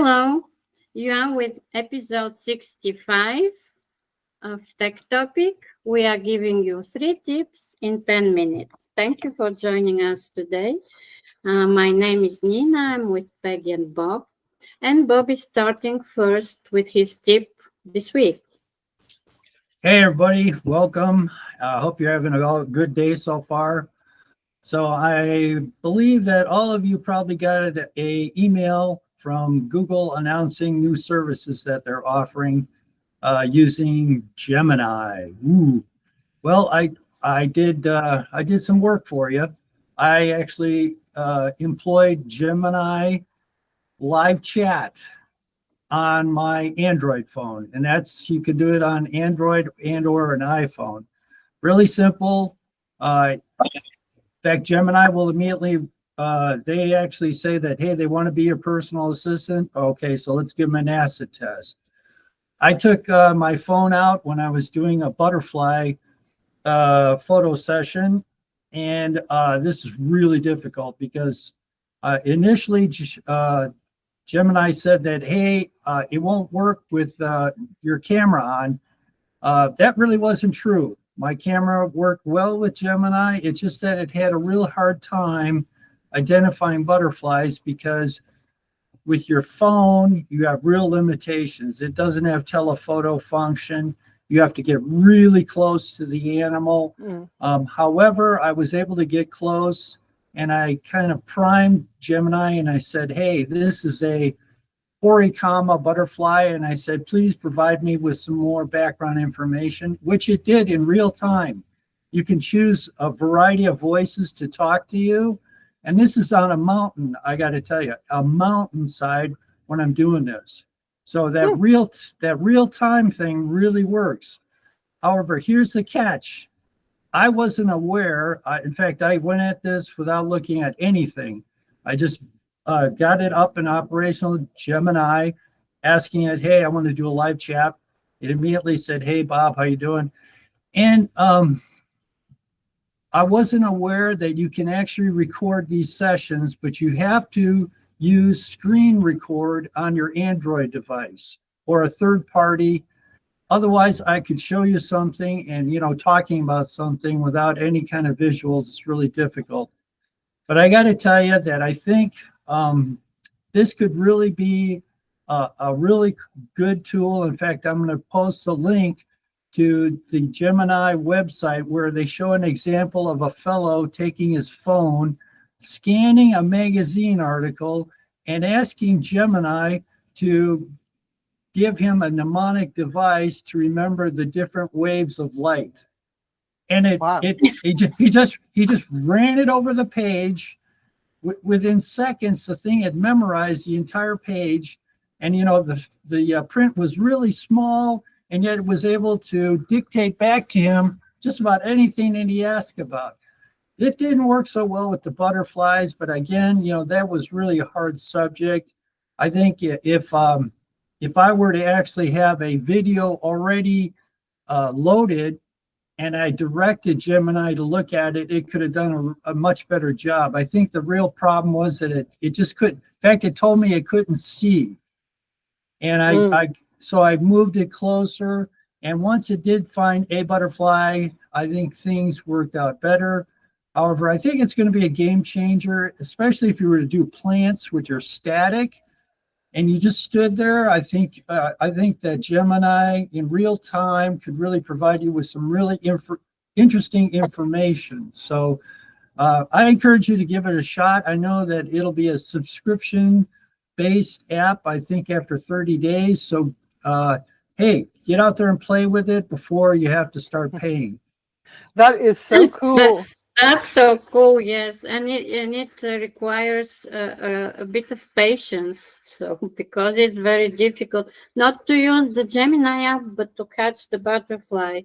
Hello, you are with episode 65 of Tech Topic. We are giving you 3 tips in 10 minutes. Thank you for joining us today. My name is Nina. I'm with Peggy and Bob. And Bob is starting first with his tip this week. Hey everybody, welcome. I hope you're having a good day so far. So I believe that all of you probably got a email from Google announcing new services that they're offering using Gemini. Ooh. Well, I did some work for you. I actually employed Gemini live chat on my Android phone, and you can do it on Android and or an iPhone. Really simple. In fact, Gemini will immediately, they actually say that, hey, they want to be your personal assistant. Okay, so let's give them an acid test. I took my phone out when I was doing a butterfly photo session, and this is really difficult because initially Gemini said that, hey, it won't work with your camera on. That really wasn't true. My camera worked well with Gemini. It's just that it had a real hard time identifying butterflies because with your phone, you have real limitations. It doesn't have telephoto function. You have to get really close to the animal. However, I was able to get close, and I kind of primed Gemini, and I said, hey, this is a oricama butterfly, and I said, please provide me with some more background information, which it did in real time. You can choose a variety of voices to talk to you, and this is on a mountain, I got to tell you, a mountainside when I'm doing this. So that real time thing really works. However, here's the catch. I wasn't aware. In fact, I went at this without looking at anything. I just got it up and operational, Gemini, asking it, hey, I want to do a live chat. It immediately said, hey, Bob, how you doing? And I wasn't aware that you can actually record these sessions, but you have to use screen record on your Android device or a third party. Otherwise, I could show you something and, talking about something without any kind of visuals is really difficult. But I got to tell you that I think this could really be a really good tool. In fact, I'm going to post a link to the Gemini website where they show an example of a fellow taking his phone, scanning a magazine article, and asking Gemini to give him a mnemonic device to remember the different waves of light. And he just ran it over the page. Within seconds, the thing had memorized the entire page, and the print was really small, and yet it was able to dictate back to him just about anything that he asked about. It didn't work so well with the butterflies, but again, that was really a hard subject. I think if I were to actually have a video already loaded and I directed Gemini to look at it, it could have done a much better job. I think the real problem was that it just couldn't. In fact, it told me it couldn't see. And so I moved it closer. And once it did find a butterfly, I think things worked out better. However, I think it's going to be a game changer, especially if you were to do plants, which are static, and you just stood there. I think that Gemini in real time could really provide you with some really interesting information. So I encourage you to give it a shot. I know that it'll be a subscription-based app, I think, after 30 days. So, hey, get out there and play with it before you have to start paying. That is so cool. That's so cool, yes, and it requires a bit of patience. So because it's very difficult not to use the Gemini app, but to catch the butterfly.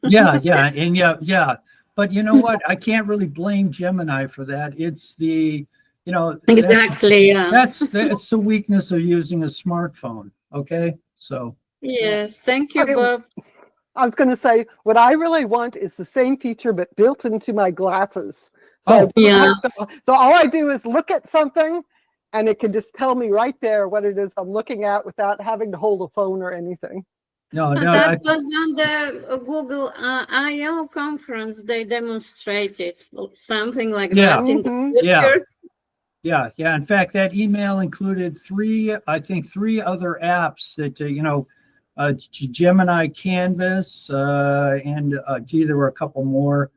Yeah. But you know what? I can't really blame Gemini for that. It's the, exactly, that's the weakness of using a smartphone. Okay, so yes, thank you, Bob. I was going to say, what I really want is the same feature, but built into my glasses. So, yeah. So all I do is look at something, and it can just tell me right there what it is I'm looking at without having to hold a phone or anything. No, That was on the Google I/O conference. They demonstrated something like Yeah. that in the Mhm. future. Yeah. In fact, that email included three other apps that, Gemini Canvas, and gee, there were a couple more.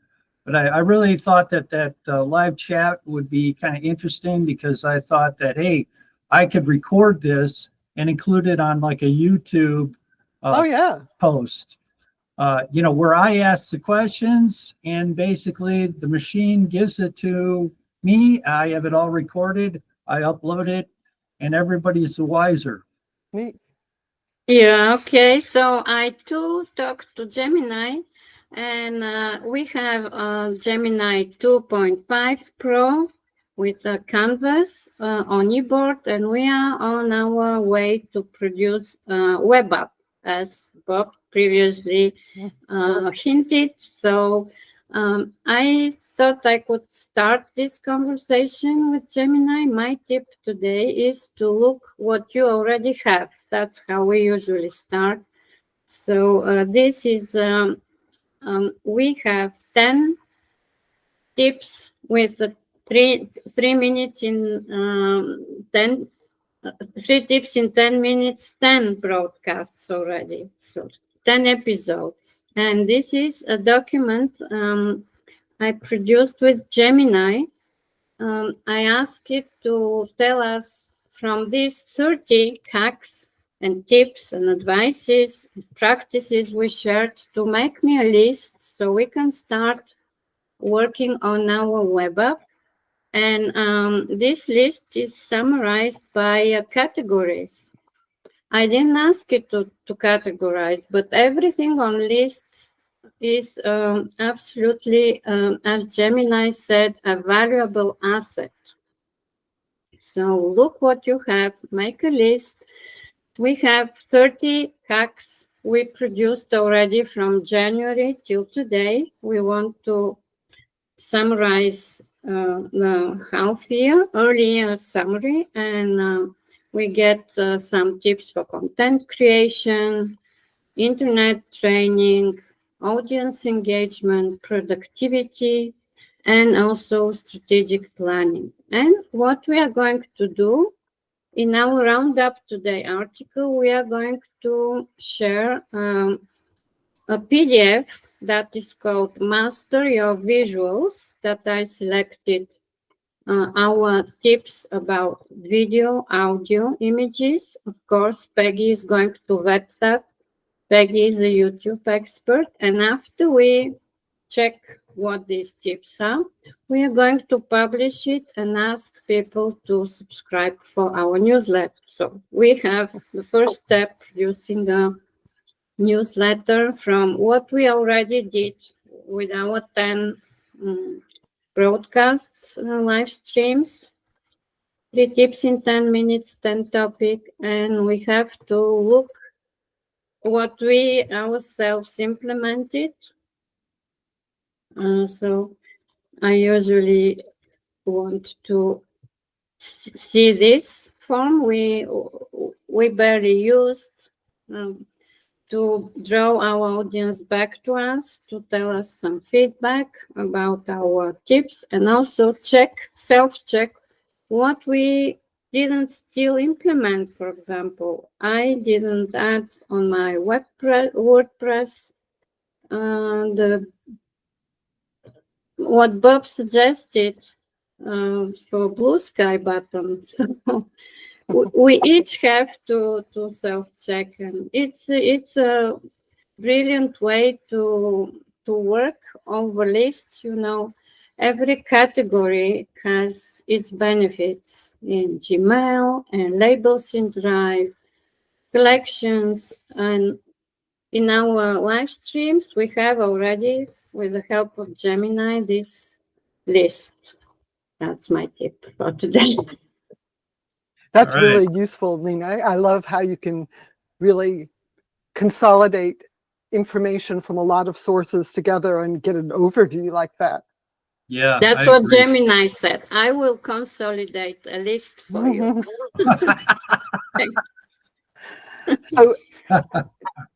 But I really thought that live chat would be kind of interesting because I thought that, hey, I could record this and include it on like a YouTube Oh yeah. post, where I ask the questions and basically the machine gives it to me. I have it all recorded. I upload it, and everybody's the wiser. Neat. Yeah, okay. So I too talked to Gemini, and we have Gemini 2.5 Pro with a Canvas OnEBoard, and we are on our way to produce a web app, as Bob previously hinted. So I thought I could start this conversation with Gemini. My tip today is to look what you already have. That's how we usually start. So this is, we have 10 tips with three minutes in 10, 3 tips in 10 minutes, 10 broadcasts already. So 10 episodes. And this is a document I produced with Gemini. I asked it to tell us from these 30 hacks and tips and advices, practices we shared, to make me a list so we can start working on our web app. And this list is summarized by categories. I didn't ask it to categorize, but everything on lists is absolutely, as Gemini said, a valuable asset. So look what you have, make a list. We have 30 hacks we produced already from January till today. We want to summarize the half year, early year summary, and we get some tips for content creation, internet training, audience engagement, productivity, and also strategic planning. And what we are going to do in our Roundup Today article, we are going to share a PDF that is called Master Your Visuals, that I selected our tips about video, audio, images. Of course, Peggy is going to vet that. Peggy is a YouTube expert. And after we check what these tips are, we are going to publish it and ask people to subscribe for our newsletter. So we have the first step, producing a newsletter from what we already did with our 10 broadcasts, live streams, 3 tips in 10 minutes, 10 topic, and we have to look what we ourselves implemented. So I usually want to see this form we barely used to draw our audience back to us, to tell us some feedback about our tips, and also self-check what we didn't still implement. For example, I didn't add on my WordPress what Bob suggested for Bluesky buttons. So we each have to self-check, and it's a brilliant way to work over lists. Every category has its benefits in Gmail and labels in Drive, collections, and in our live streams, we have already, with the help of Gemini, this list. That's my tip for today. That's All right. really useful, Nina. I love how you can really consolidate information from a lot of sources together and get an overview like that. Yeah, That's I what agree. Gemini said. I will consolidate a list for you. So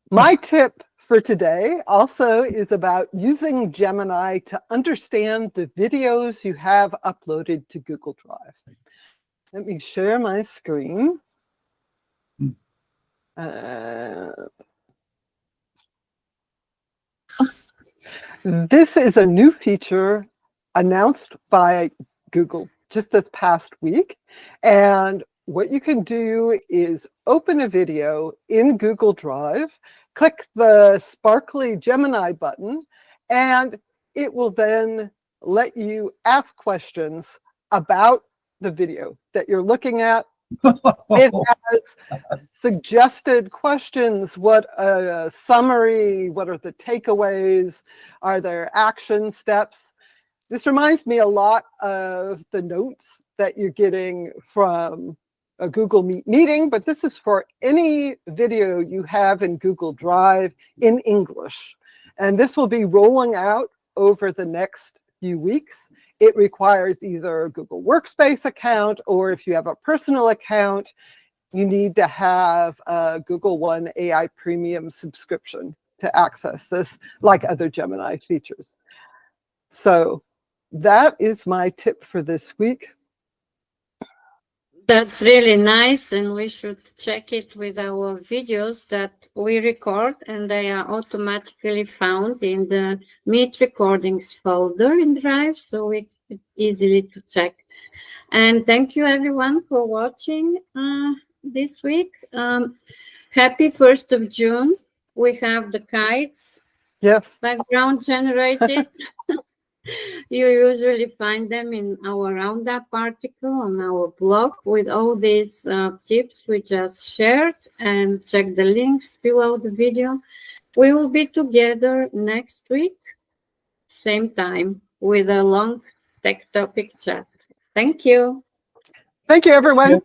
my tip for today also is about using Gemini to understand the videos you have uploaded to Google Drive. Let me share my screen. This is a new feature announced by Google just this past week. And what you can do is open a video in Google Drive, click the sparkly Gemini button, and it will then let you ask questions about the video that you're looking at. It has suggested questions. What a summary? What are the takeaways? Are there action steps? This reminds me a lot of the notes that you're getting from a Google Meet meeting, but this is for any video you have in Google Drive in English. And this will be rolling out over the next few weeks. It requires either a Google Workspace account, or if you have a personal account, you need to have a Google One AI Premium subscription to access this, like other Gemini features. So that is my tip for this week. That's really nice, and we should check it with our videos that we record, and they are automatically found in the Meet Recordings folder in Drive, so we easily to check. And thank you everyone for watching this week. Happy 1st of June. We have the kites. Yes. Background generated. You usually find them in our roundup article on our blog with all these tips we just shared, and check the links below the video. We will be together next week, same time, with a long tech topic chat. Thank you. Thank you, everyone.